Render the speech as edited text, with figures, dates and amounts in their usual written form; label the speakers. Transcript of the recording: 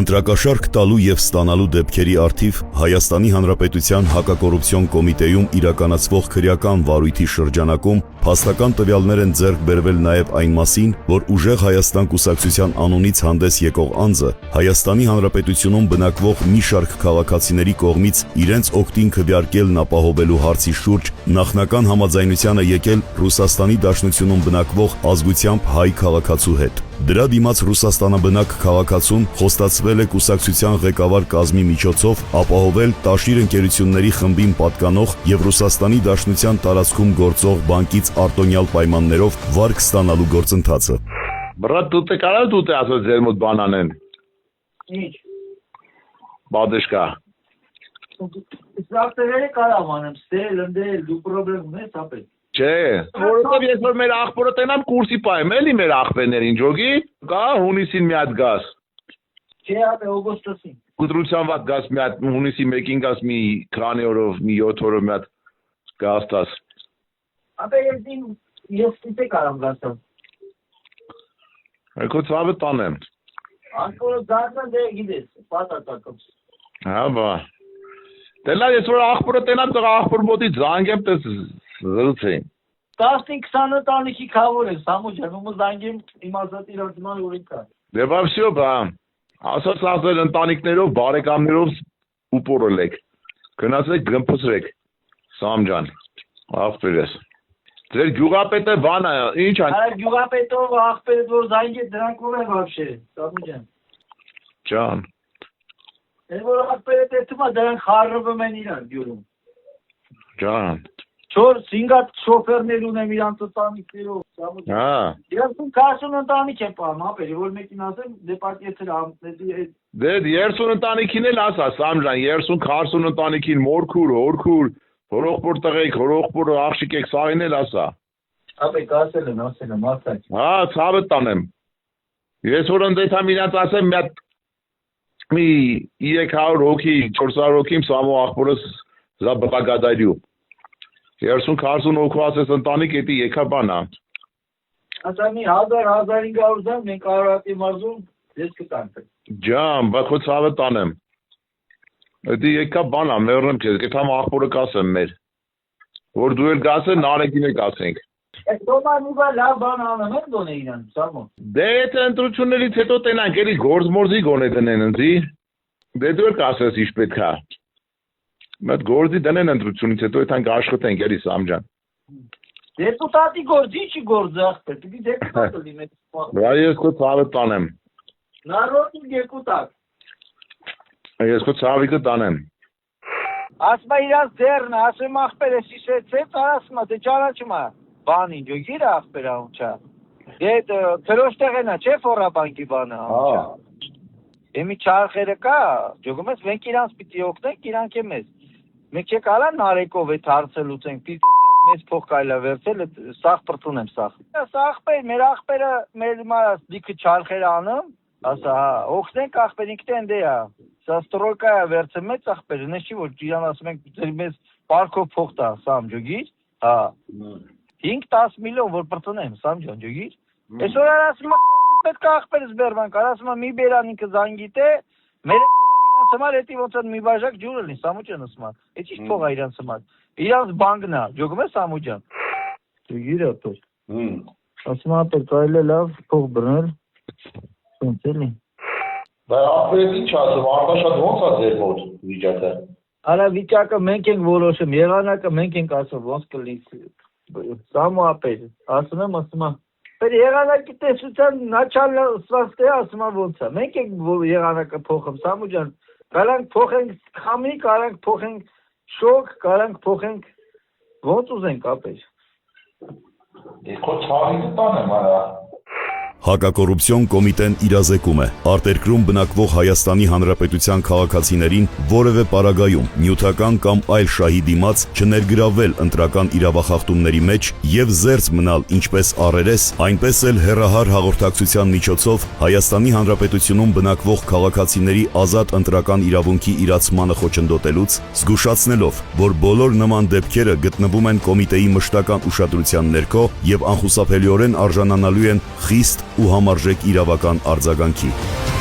Speaker 1: Ընտրակաշարք տալու և ստանալու դեպքերի առթիվ Հայաստանի Հանրապետության հակակոռուպցիոն կոմիտեում իրականացվող քրեական վարույթի շրջանակում փաստական տվյալներ են ձեռք բերվել նաև այն մասին, որ Ուժեղ Հայաստան կուսակցության անունից հանդես եկող անձը Հայաստանի Հանրապետությունում բնակվող մի շարք քաղաքացիների կողմից իրենց օգտին քվեարկելն ապահովելու հարցի շուրջ նախնական համաձայնության է եկել Ռուսաստանի Դաշնությունում բնակվող ազգությամբ հայ քաղաքացու հետ։ Դրա դիմաց Ռուսաստանաբնակ քաղաքացուն խոստացվել է կուսակցության ղեկավար կազմի միջոցով ապահովել Տաշիր ընկերությունների խմբին պատկանող և Ռուսաստանի Դաշնության տարածքում գործող բանկից արտոնյալ պայմաններով վարկ ստանալու գործընթացը։
Speaker 2: Բրատ դու կարա դու ասած ձեր մոտ բան անեն։
Speaker 3: Ինչ։
Speaker 2: Բադեշկա։
Speaker 3: Սրարտերը կարամ անեմ, ստել, ընդել, դու պրոբլեմ ունես ապել։
Speaker 2: Չէ, որովհետև ես որ մեր աղբորը տենամ կուրսի պայեմ, էլի մեր աղբերներին ջոգի, կա հունիսին մի հատ գաս։
Speaker 3: Չէ, ապե օգոստոսին։
Speaker 2: Կտրության վատ գաս մի հատ հունիսի 1-ին գաս մի քանի օրով, մի 7 օրով մի հատ գաստաս։
Speaker 3: Ապե ես դիտե կարամ գաստամ։
Speaker 2: Եկո ցավը տանեմ։
Speaker 3: Անկորը դարձան դե գիտես, պատատակոս։
Speaker 2: Հա բա։ Դելա ես որ աղբորը տենամ, տղա աղբոր մոտի զանգեմ տես զրուցեին։
Speaker 3: 15-20 տանիքի քավոր է, Սամոջան, ումը զանգեմ իմ ազատ իրացման օրենքա։
Speaker 2: Դե բա վсё բա։ Ասած ասել ընտանիքներով, բարեկամներով ուպորելեք։ Գնացեք գմփսրեք։ Սամջան, աղբերես։ Ձեր գյուղապետը բանը, ինչ ան։
Speaker 3: Արա գյուղապետով աղբերը որ զանգե դրանք ով է вообще, Սամոջան։
Speaker 2: Ջան։
Speaker 3: Էլ որ աղբերը տեսնում է դրանք խառնվում են իրար գյուղում։
Speaker 2: Ջան։
Speaker 3: 4-5 հատ շոֆերներ ունեմ իրանց ընտանիքներով, Սամոջան։
Speaker 2: Հա։
Speaker 3: Իրանք 40 ընտանիք են պահում, ապեր, որ մեկին ասեմ, դեպարտիեթեր ամնեդի
Speaker 2: Դե 30 ընտանիքին էլ ասա, Սամջան, 30-40 ընտանիքին մորքուր, հորքուր, հորողբոր տղեկ, հորողբոր աղջիկ եք սաղին էլ ասա։
Speaker 3: ապե ասել եմ, ասած։
Speaker 2: Հա, ցավը տանեմ։ Ես որ ընդդեմ իրանց ասեմ, մի 300 հոգի, 400 հոգի սամո աղբորս զաբղագադարյու։ 30-40 հոգու ասես ընտանիք էդի եկա բանա։
Speaker 3: Ասա մի 1000-1500 դամ մենք Արարատի մարզում ես կտանք։
Speaker 2: Ջան, բա քո ցավը տանեմ։ Էդի եկա բանա, մեռնեմ քեզ, կթամ աղբորը կասեմ մեր։ Որ դու էլ գասես, նարեկին եք ասենք։
Speaker 3: Այս դոման ու լավ բան անեմ են դոնե իրան, Սամո։
Speaker 2: Դե եթե ընտրություններից հետո տենանք, էլի գործ-մորձի գոնե դնեն ընձի։ Դե դու էլ կասես ինչ պետք է։ Մեծ գործի դնեն ընտրությունից հետո այդանք աշխատենք էլի Սամջան։
Speaker 3: Դեպուտատի գործի չի գործ ախպեր, պիտի դեպուտատը լինի։
Speaker 2: Բա ես քո ցավը տանեմ։
Speaker 3: Նարոդի դեպուտատ։
Speaker 2: Ես քո ցավիկը տանեմ։
Speaker 3: Ասմա իրանց դերն, ասեմ ախպեր ես իսեցեց, ասմա դե ճանաչում է։ Բանին ջոգիր ախպերա ունչա։ Դե քրոշ տեղենա չէ ֆորաբանկի բանը ունչա։ Եմի չարխերը կա, ջոգում ես մենք իրանց պիտի օգնենք, իրանք է մեզ։ Մենք եկալա նարեկով այդ հարցը լուծենք, պիտի մեզ փող կայլա վերցել, սաղ պրտունեմ սաղ։ Սա ախպեր, մեր ախպերը, մեր մարաս դիքը չարխերը անım, ասա հա, օգնենք ախպեր ինքն են դեա։ Սա ստրոյկա է վերցը մեծ ախպերը, նեշի որ իրան ասում ենք ձեր մեզ պարկով փող տա, սամ ջոգիր, հա։ 5-10 միլիոն որ պրտունեմ, սամ ջան ջոգիր։ Այսօր ասում պետք է ախպերս բերվան, կարասում մի բերան ինքը զանգիտե, մեր իրանց համար էտի ոնց են մի բաժակ ջուրը լինի, Սամուջան ասում է, էդ ինչ փող է իրանց համար, իրանց բանկն է, ջոգում է Սամուջան, ջոգիր ապեր, ասում է ապեր կարել է լավ փող բրնել, ոնց էլի։
Speaker 2: Դա ախպերից ինչ ասում, արտաշատ ոնց է ձեր մոտ վիճակը։
Speaker 3: Արա վիճակը մենք ենք որոշում, եղանակը մենք ենք ասում, ոնց կլինի, Սամո ապեր, ասում եմ, Պեր եղանակի տեսության նաչալը սվաստե ասում ոնց է, մենք ենք եղանակը փոխում, Սամուջան, կարանք փոխենք խամի, կարանք փոխենք շոկ, կարանք փոխենք, ոնց ուզենք ապեր։
Speaker 2: Քո ցավիկը տանեմ արա։
Speaker 1: Հակակոռուպցիոն կոմիտեն իրազեկում է արտերկրում բնակվող Հայաստանի Հանրապետության քաղաքացիներին որևէ պարագայում նյութական կամ այլ շահի դիմաց չներգրավվել ընտրական իրավախախտումների մեջ եւ զերծ մնալ ինչպես առերես, այնպես էլ հեռահար հաղորդակցության միջոցով Հայաստանի Հանրապետությունում բնակվող քաղաքացիների ազատ ընտրական իրավունքի իրացմանը խոչընդոտելուց, զգուշացնելով, որ բոլոր նման դեպքերը գտնվում են կոմիտեի մշտական ուշադրության ներքո եւ անխուսափելիորեն արժանանալու են խիստ ու համարժեք իրավական արձագանքի։